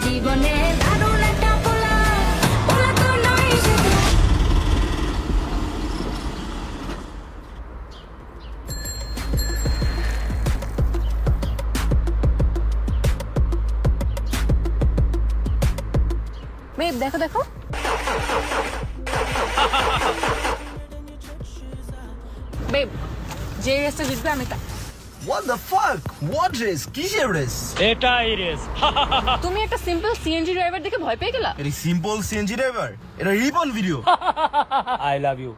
জীবনে দারুণ একটা পোলা পোলা তো নয় সে তো। বেব দেখো দেখো বেব যে রেসটা জিতবে আমি তা। What the fuck? What race? কিসের রেস? এটাই রেস। তুমি একটা সিম্পল সিএনজি ড্রাইভার দেখে ভয় পেয়ে গেলা? এটা সিম্পল সিএনজি ড্রাইভার, এটা Ripon video. I love you.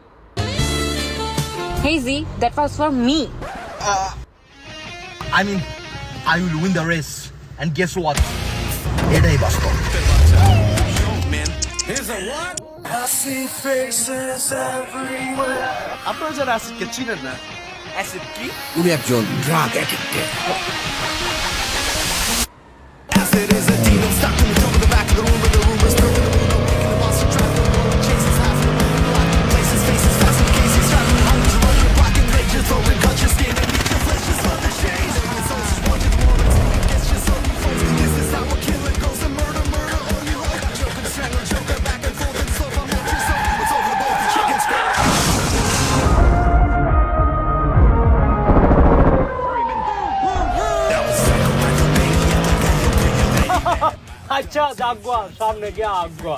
Hey Z, that was for me. I mean, I will win the race. And guess what? এটাই বাস্তব। আপনারা যারা অ্যাসিডকে চিনেন না, অ্যাসিড কি? উনি একজন ড্রাগ অ্যাডিক্টেড। আচ্ছা জাগুয়া, সামনে গিয়ে আগুয়া।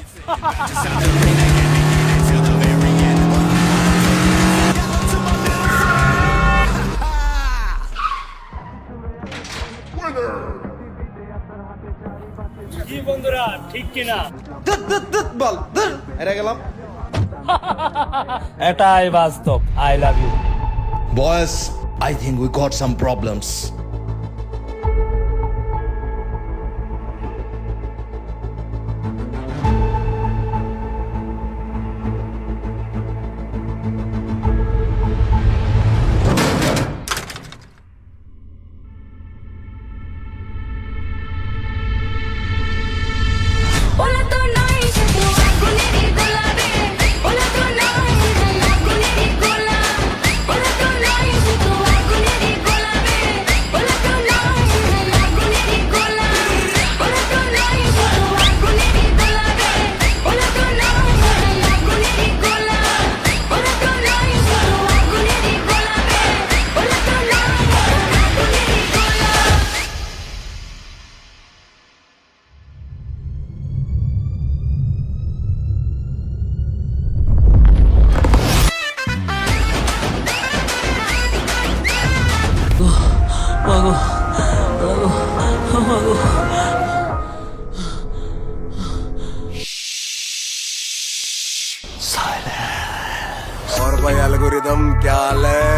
জি বন্ধুরা, ঠিক কিনা? বল এরা গেলাম। এটাই বাস্তব। I love you. Boys, I think we got some problems. পোলা তো নয় সে তো আগুনেরই গোলাপে পোলা তো নয় সে তো আগুনেরই গোলা পোলা তো নয় সে তো আগুনেরই গোলাপে পোলা তো নয় সে তো আগুনেরই গোলা পোলা তো নয় সে তো আগুনেরই গোলাপে পোলা তো নয় সে তো আগুনেরই গোলা পোলা তো নয় সে তো আগুনেরই গোলাপে পোলা তো নয় সে তো আগুনেরই গোলা। और भाई एल्गोरिदम क्या हाल है?